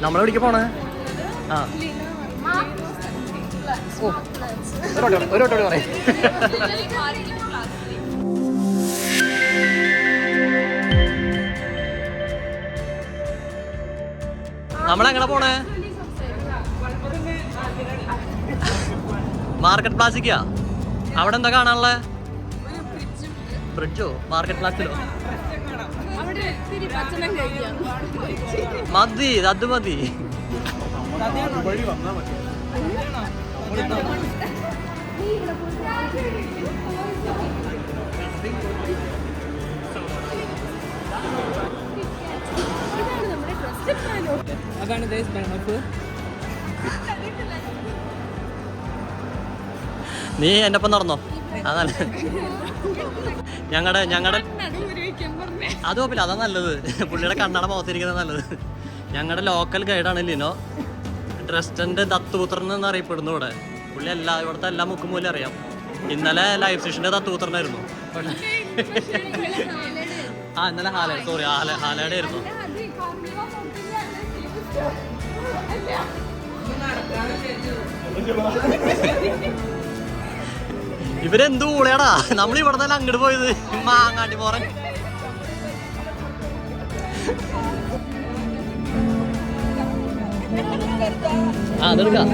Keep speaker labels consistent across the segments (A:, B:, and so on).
A: നമ്മളെവിടേക്ക് പോണേ? ആ ഒരു വട്ടോട് പറയും. നമ്മളെങ്ങനെ പോണേ? മാർക്കറ്റ് പ്ലാസിക്കാ? അവിടെ എന്താ കാണാനുള്ളത്? ഫ്രിഡ്ജോ? മാർക്കറ്റ് പ്ലാസിലോ? മതി, അത് മതി. നീ എൻ്റെ ഒപ്പം നടന്നോ? അതല്ല, ഞങ്ങളുടെ അത് കുഴപ്പമില്ല, അതാ നല്ലത്. പുള്ളിയുടെ കണ്ണട മുഖത്തിരിക്കുന്നത് നല്ലത്. ഞങ്ങളുടെ ലോക്കൽ ഗൈഡാണ് ലിനോ. ഡ്രസ്റ്റൻ്റെ ദത്തുപുത്രൻ എന്നറിയപ്പെടുന്നു ഇവിടെ. പുള്ളി ഇവിടുത്തെ എല്ലാ മുക്കും മൂലം അറിയാം. ഇന്നലെ ലൈഫ് സ്റ്റേഷൻ്റെ ദത്തുപുത്രനായിരുന്നു. ആ ഇന്നലെ ഹാലയുടെ ആയിരുന്നു. ഇവരെന്ത് ഊളയാടാ, നമ്മൾ ഇവിടെ തന്നെ അങ്ങോട്ട് പോയത്. മാങ്ങാട്ടി പോറൻ. അതെടുക്കാം,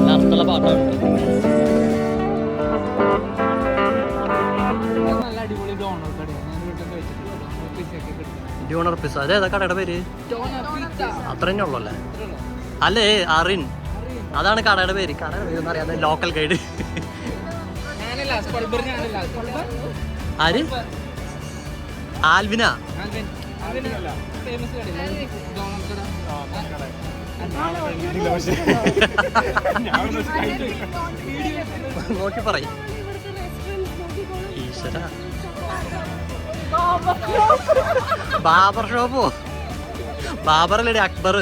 A: ലാസ്റ്റുള്ള പാട്ടാണ്. ഡ്യൂണർ പിസ്സ, അതേതാ കടയുടെ പേര്? അത്ര തന്നെ ഉള്ളു അല്ലേ? അല്ലേ അറിൻ, അതാണ് കടയുടെ പേര്. കടയുടെ പേര് ഒന്നും അറിയാതെ ലോക്കൽ ഗൈഡ്. ആര്? ആൽവിന? നോക്കി പറയും. ഈശ്വര, ബാബർ ഷോപ്പോ? ബാബറല്ലേ അക്ബർ?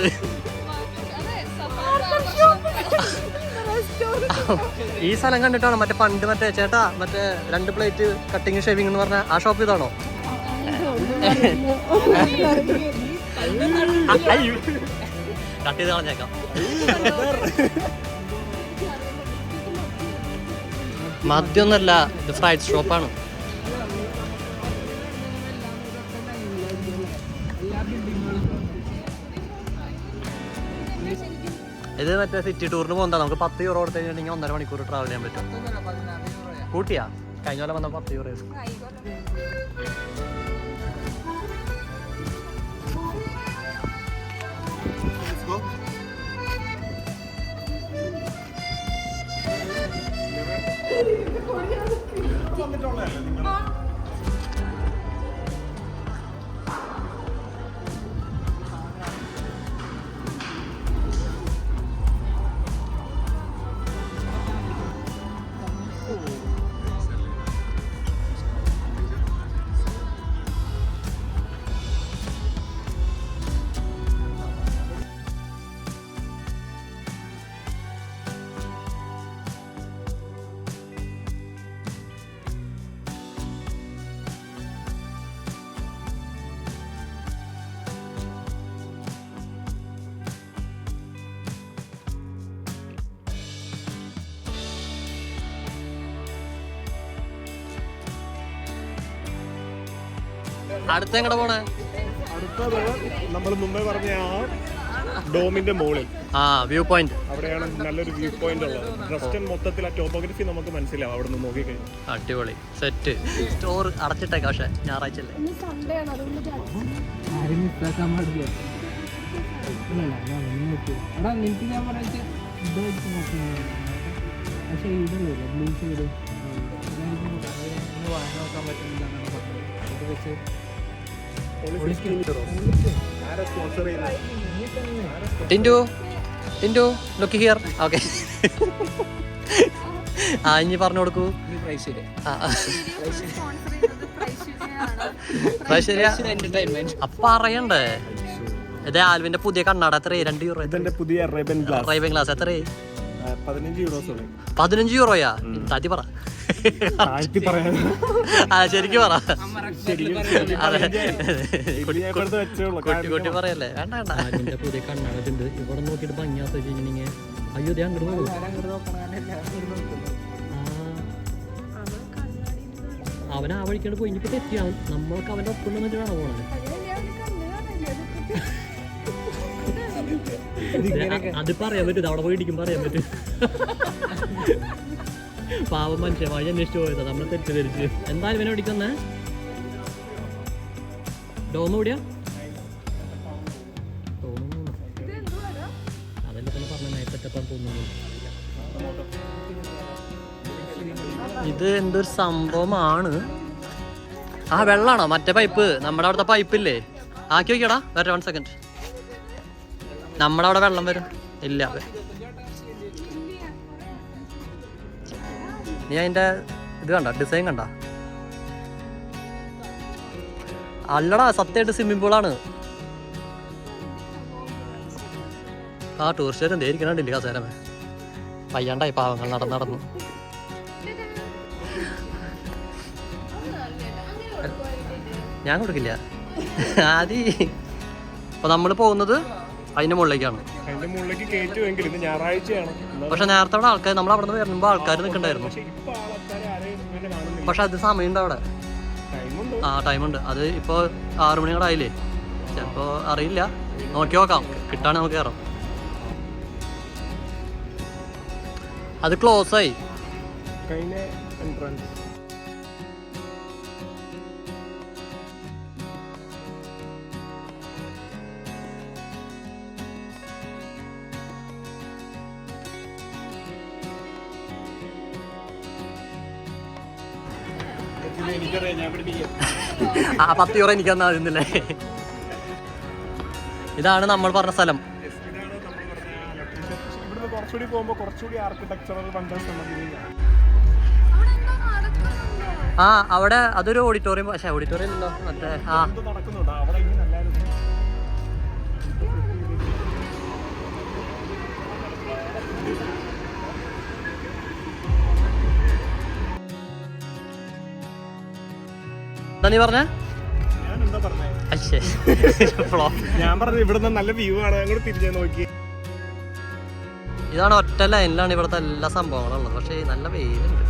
A: ഈ സ്ഥലം കണ്ടിട്ടാണോ മറ്റേ പണ്ട് മറ്റേ ചേട്ടാ മറ്റേ 2 പ്ലേറ്റ് കട്ടിങ് ഷേവിംഗ് എന്ന് പറഞ്ഞ ആ ഷോപ്പ് ഇതാണോ? കട്ട് ചെയ്ത് കളഞ്ഞേക്കാം. മദ്യമൊന്നുമല്ല, ഇത് ഫ്രൈഡ് ഷോപ്പാണ്. ഇത് മറ്റേ സിറ്റി ടൂറിന് പോകുന്നതാ. നമുക്ക് 10 യൂറോ കൊടുത്തു കഴിഞ്ഞിട്ടുണ്ടെങ്കിൽ 1.5 മണിക്കൂർ ട്രാവൽ ചെയ്യാൻ പറ്റും. കൂട്ടിയാ? കഴിഞ്ഞ പോലെ വന്ന 10 യൂറോ. അടുത്ത എങ്ങടെ പോണേ?
B: അടുത്തത് നമ്മൾ മുമ്പേ പറഞ്ഞ ആ ഡോമിന്റെ മുകളിൽ
A: വ്യൂ പോയിന്റ്,
B: അവിടെയാണ് നല്ലൊരു വ്യൂ പോയിന്റ് ഉള്ളത്. ഡ്രസ്റ്റൺ മൊത്തത്തിൽ ആ ടോപ്പോഗ്രഫി നമുക്ക് മനസ്സിലാവും അവിടെ നിന്ന് നോക്കിക്കഴിഞ്ഞാൽ.
A: അടിപൊളി സെറ്റ്. സ്റ്റോർ അടച്ചിട്ടേക്കാം, പക്ഷെ ഞായറാഴ്ച അല്ലേ. Tindu look here. ഓക്കെ, ഇനി പറഞ്ഞു കൊടുക്കൂ. അപ്പൊ അറിയണ്ടേ? ഇത് ആൽവിന്റെ പുതിയ കണ്ണാട എത്രയായി? 2 യൂറോ.
B: പുതിയ റൈബൻ ഗ്ലാസ്
A: എത്രയായി?
B: €15.
A: 15 യൂറോയാ? താറ്റി പറ. ശരിക്കും പറ. കുട്ടി പറയല്ലേ? വേണ്ട വേണ്ട. അതിന്റെ പുതിയ കണ്ണാടിണ്ട്. ഇവിടെ നോക്കിട്ട് ഭംഗിയാത്ത വെച്ചിട്ടുണ്ടെങ്കിൽ അയ്യോ ദേ അങ്ങോട്ട് പോകും. അവൻ ആ വഴിക്കാണ് പോയി. ഇനിയിപ്പോ തെറ്റിയാണ്. നമ്മൾക്ക് അവന്റെ ഒപ്പം വന്നിട്ട് വേണം പോണത്. അത് പറയാൻ പറ്റും. അവിടെ പോയി ഇടിക്കും പറയാൻ പറ്റും. പാവം മനുഷ്യ വഴി അന്വേഷിച്ചു പോയതാ. നമ്മളെ തെറ്റിദ്ധരിച്ച്. എന്തായാലും ഇവനെ ഓടിക്കുന്നേ. ഡോമ ഓടിയാ അതല്ലേ തന്നെ പറഞ്ഞ നൈപ്പറ്റപ്പാൻ തോന്നുന്നു. ഇത് എന്തൊരു സംഭവമാണ്. ആ വെള്ളാണോ? മറ്റേ പൈപ്പ്, നമ്മുടെ അവിടുത്തെ പൈപ്പില്ലേ? ആക്കി നോക്കിയടാ. വരട്ടെ 1 സെക്കൻഡ്. നമ്മുടെ അവിടെ വെള്ളം വരും ഇല്ല. നീ അതിന്റെ ഇത് കണ്ട, ഡിസൈൻ കണ്ട? അല്ലടാ, സത്യമായിട്ട് സ്വിമ്മിംഗ് പൂളാണ്. ആ ടൂറിസ്റ്റുകാർ എന്തേ ഇരിക്കണില്ലേ കസേരമേ? വയ്യാണ്ടായി പാവങ്ങൾ നടന്നു. ഞാൻ കൊടുക്കില്ല. ആദ്യം അപ്പൊ നമ്മള് പോകുന്നത് അതിന്റെ മുകളിലേക്കാണ്. പക്ഷെ നേരത്തെ അവിടെ ആൾക്കാർ, നമ്മൾ അവിടെ നിന്ന് വരുമ്പോ ആൾക്കാർ നിൽക്കണ്ടായിരുന്നു. പക്ഷെ അത് സമയമുണ്ട് അവിടെ. ആ ടൈമുണ്ട്. അത് ഇപ്പൊ 6 മണി കൂടെ ആയില്ലേ? ചിലപ്പോ അറിയില്ല. നോക്കി നോക്കാം. കിട്ടാണ് നമുക്ക് കയറാം. അത് ക്ലോസ് ആയി. ആ 10 യൂറോ എനിക്ക് തന്നാ മതിന്നില്ലേ? ഇതാണ് നമ്മൾ പറഞ്ഞ സ്ഥലം. ആ അവിടെ അതൊരു ഓഡിറ്റോറിയം. പക്ഷേ ഓഡിറ്റോറിയം ഉണ്ടോ മറ്റേ? ആ എന്താ നീ പറഞ്ഞ?
B: ഞാൻ പറഞ്ഞു ഇവിടെ നല്ല വ്യൂ ആണ്. അങ്ങോട്ട് തിരിഞ്ഞു നോക്കി.
A: ഇതാണ് ഒറ്റ ലൈനിലാണ് ഇവിടുത്തെ എല്ലാ സംഭവങ്ങളും ഉള്ളത്. പക്ഷേ നല്ല വെയിലുണ്ട്.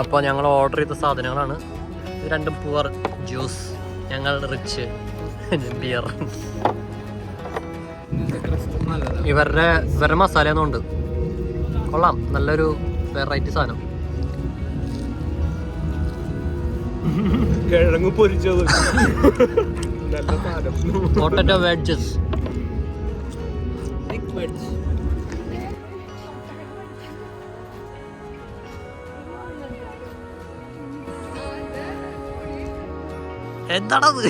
A: അപ്പോൾ ഞങ്ങൾ ഓർഡർ ചെയ്ത സാധനങ്ങളാണ്. 2 പൂവർ ജ്യൂസ്, ഞങ്ങൾ റിച്ച് ബിയർ. ഇവരുടെ മസാലയൊന്നും ഉണ്ട്. കൊള്ളാം. നല്ലൊരു വെറൈറ്റി സാധനം.
B: കിഴങ്ങ് പൊരിച്ചത്.
A: Potato wedges. എന്താണത്?